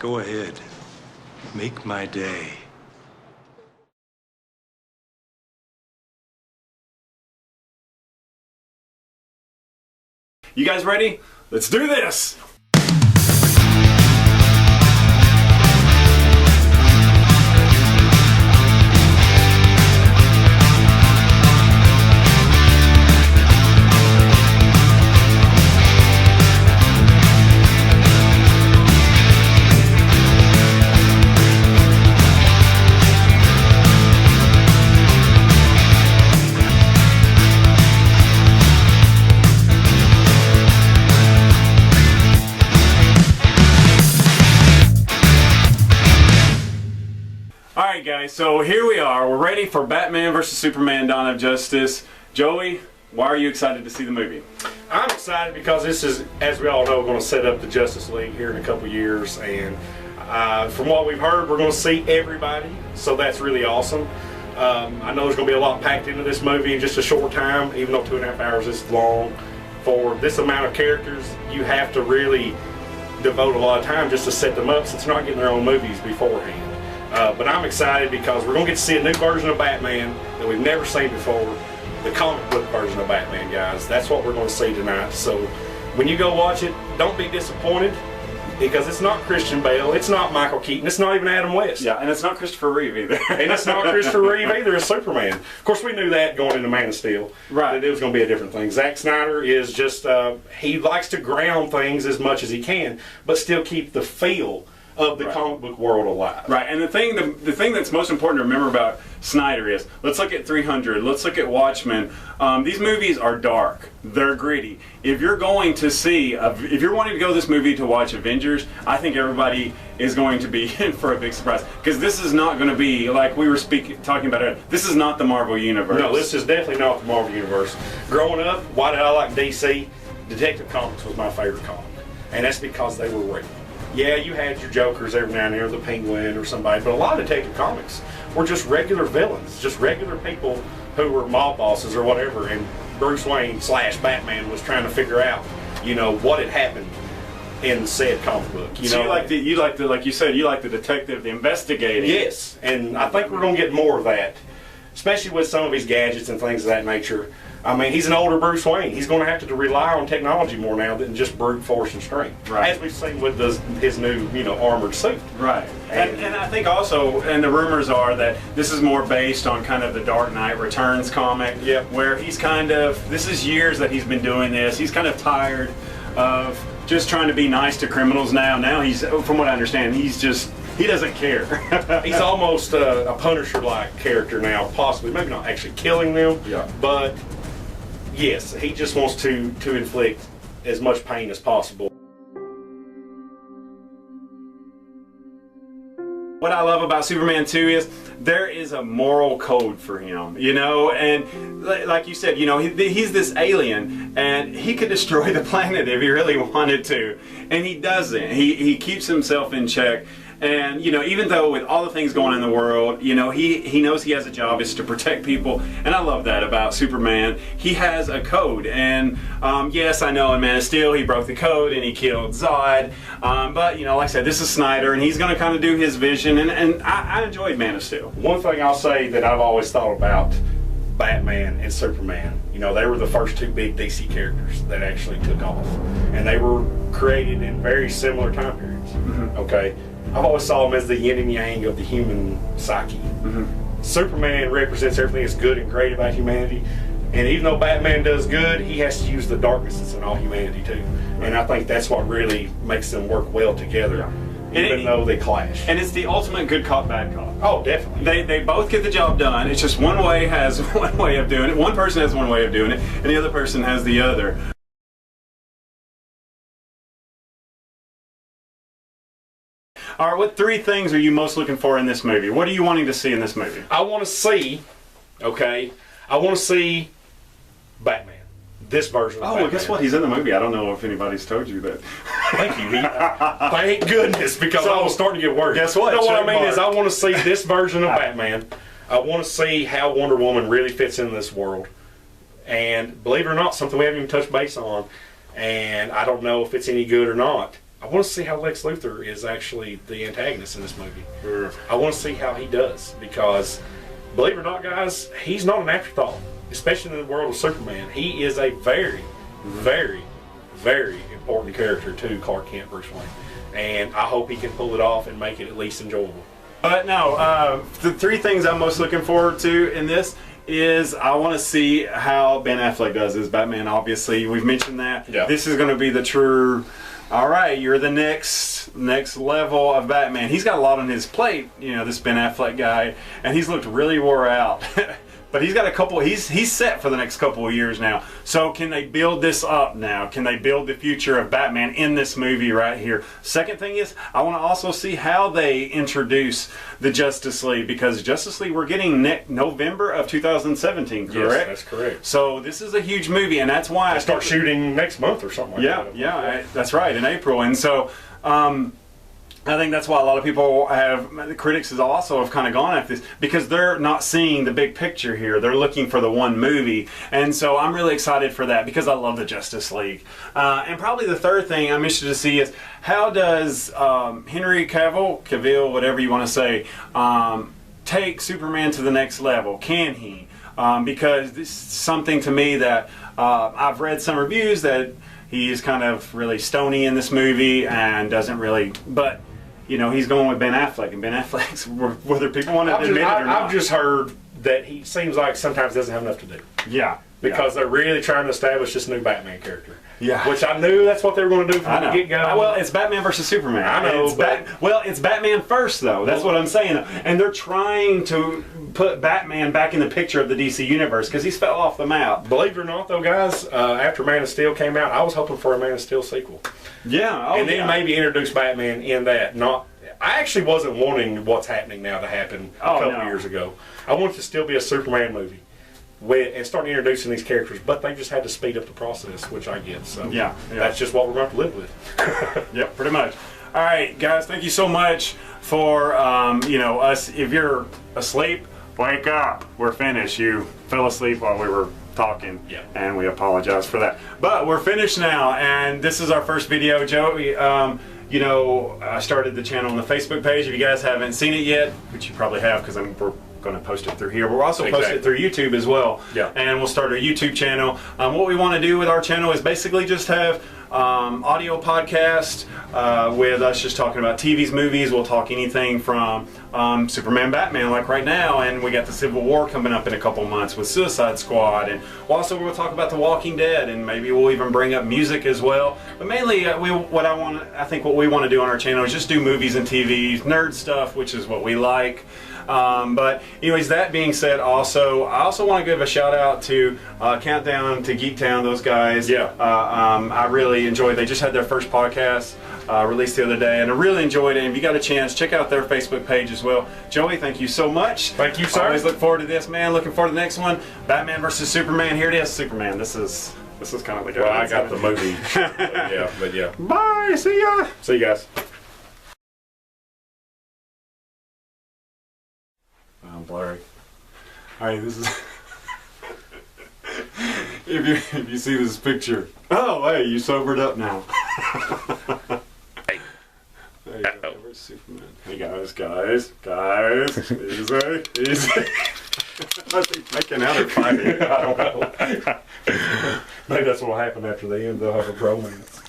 Go ahead. Make my day. You guys ready? Let's do this! Alright guys, so here we are. We're ready for Batman vs. Superman Dawn of Justice. Joey, why are you excited to see the movie? I'm excited because this is, as we all know, going to set up the Justice League here in a couple years, and from what we've heard, we're going to see everybody, so that's really awesome. I know there's going to be a lot packed into this movie in just a short time, even though 2.5 hours is long. For this amount of characters, you have to really devote a lot of time just to set them up, since they're not getting their own movies beforehand. But I'm excited because we're going to get to see a new version of Batman that we've never seen before. The comic book version of Batman, guys. That's what we're going to see tonight. So when you go watch it, don't be disappointed, because it's not Christian Bale, it's not Michael Keaton, it's not even Adam West. Yeah, and it's not Christopher Reeve either. And it's not Christopher Reeve either as Superman. Of course, we knew that going into Man of Steel. Right. That it was going to be a different thing. Zack Snyder is just, he likes to ground things as much as he can, but still keep the feel of the comic book world alive. Right, and the thing that's most important to remember about Snyder is, let's look at 300, let's look at Watchmen. These movies are dark, they're gritty. If you're going to see, if you're wanting to go to this movie to watch Avengers, I think everybody is going to be in for a big surprise. Because this is not going to be, like we were talking about earlier, this is not the Marvel Universe. No, this is definitely not the Marvel Universe. Growing up, why did I like DC? Detective Comics was my favorite comic. And that's because they were real. Yeah, you had your Jokers every now and then, or the Penguin or somebody, but a lot of Detective Comics were just regular villains, just regular people who were mob bosses or whatever, and Bruce Wayne / Batman was trying to figure out, you know, what had happened in said comic book. You know, like you said, you like the detective, the investigating. Yes, and I think we're going to get more of that, especially with some of his gadgets and things of that nature. I mean, he's an older Bruce Wayne. He's going to have to rely on technology more now than just brute force and strength. Right. As we've seen with his new, armored suit. Right. And I think also, and the rumors are that this is more based on kind of the Dark Knight Returns comic. Yep. Where he's kind of, this is years that he's been doing this. He's kind of tired of just trying to be nice to criminals now. Now he's, from what I understand, he doesn't care. He's almost a Punisher-like character now, possibly. Maybe not actually killing them, but yes, he just wants to inflict as much pain as possible. What I love about Superman 2 is there is a moral code for him, and like you said, he's this alien and he could destroy the planet if he really wanted to, and he doesn't. He keeps himself in check. And, even though with all the things going on in the world, he knows he has a job, is to protect people. And I love that about Superman. He has a code. And, yes, I know in Man of Steel he broke the code and he killed Zod. But, like I said, this is Snyder and he's going to kind of do his vision. And I enjoyed Man of Steel. One thing I'll say that I've always thought about Batman and Superman, they were the first two big DC characters that actually took off. And they were created in very similar time periods. Mm-hmm. Okay? I've always saw him as the yin and yang of the human psyche. Mm-hmm. Superman represents everything that's good and great about humanity, and even though Batman does good, he has to use the darkness that's in all humanity too. Right. And I think that's what really makes them work well together, even though they clash. And it's the ultimate good cop, bad cop. Oh, definitely. They both get the job done. It's just one way has one way of doing it. One person has one way of doing it, and the other person has the other. All right, what three things are you most looking for in this movie? What are you wanting to see in this movie? I want to see, Batman. This version of Batman. Well, guess what? He's in the movie. I don't know if anybody's told you that. Thank you. Thank goodness, because I was starting to get worried. Guess what? No, what I mean is I want to see this version of Batman. I want to see how Wonder Woman really fits into this world. And believe it or not, something we haven't even touched base on, and I don't know if it's any good or not. I want to see how Lex Luthor is actually the antagonist in this movie. I want to see how he does, because, believe it or not, guys, he's not an afterthought, especially in the world of Superman. He is a very, very, very important character to Clark Kent, Bruce Wayne. And I hope he can pull it off and make it at least enjoyable. But no, the 3 things I'm most looking forward to in this is I want to see how Ben Affleck does as Batman. Obviously, we've mentioned that. Yeah. This is going to be the true, all right, you're the next level of Batman. He's got a lot on his plate, you know, this Ben Affleck guy, and he's looked really wore out. But he's got a couple, he's set for the next couple of years now. So can they build this up now? Can they build the future of Batman in this movie right here? Second thing is, I want to also see how they introduce the Justice League, because Justice League we're getting November of 2017, correct? Yes, that's correct. So this is a huge movie, and that's why I start shooting next month or something like that. Yeah, that's right, in April. And so I think that's why a lot of people the critics have also kind of gone after this, because they're not seeing the big picture here. They're looking for the one movie. And so I'm really excited for that, because I love the Justice League. And probably the third thing I'm interested to see is, how does Henry Cavill, whatever you want to say, take Superman to the next level? Can he? Because this is something to me that I've read some reviews that he's kind of really stony in this movie and doesn't really, but you know, he's going with Ben Affleck, and Ben Affleck's, whether people want to admit it or not. I've just heard that he seems like sometimes doesn't have enough to do. Yeah. Because they're really trying to establish this new Batman character. Yeah. Which I knew that's what they were going to do from the get-go. Well, it's Batman versus Superman. I know. It's Batman first, though. That's what I'm saying. And they're trying to put Batman back in the picture of the DC Universe, because he's fell off the map. Believe it or not, though, guys, after Man of Steel came out, I was hoping for a Man of Steel sequel. Yeah. And then maybe introduce Batman in that. I actually wasn't wanting What's Happening Now to happen a couple years ago. I want it to still be a Superman movie. And start introducing these characters, but they just had to speed up the process, which I get. So that's just what we're going to live with. Yep, pretty much. All right, guys, thank you so much for us. If you're asleep, wake up. We're finished. You fell asleep while we were talking, and we apologize for that. But we're finished now, and this is our first video, Joey. I started the channel on the Facebook page. If you guys haven't seen it yet, which you probably have, because we're going to post it through here, but we'll also post it through YouTube as well. And we'll start our YouTube channel. What we want to do with our channel is basically just have audio podcast with us just talking about TVs, movies. We'll talk anything from Superman, Batman, like right now, and we got the Civil War coming up in a couple months with Suicide Squad, and also we'll talk about The Walking Dead, and maybe we'll even bring up music as well. But mainly, I think what we want to do on our channel is just do movies and TV, nerd stuff, which is what we like. But anyways, that being said, I also want to give a shout out to Countdown to GEEKTOWN, those guys. I really enjoyed. They just had their first podcast released the other day, and I really enjoyed it. And if you got a chance, check out their Facebook page as well. Joey, thank you so much. Thank you, sir. Always look forward to this, man. Looking forward to the next one. Batman versus Superman. Here it is, Superman. This is kind of like. Well, I got the movie. but yeah. Bye. See ya. See you guys. I'm blurry. All right, this is. if you see this picture, oh hey, you sobered up now. Hey. There you go. Where's Superman? Hey guys, easy. I think making out or fighting. I don't know. Maybe that's what will happen after the end. They'll have a bromance.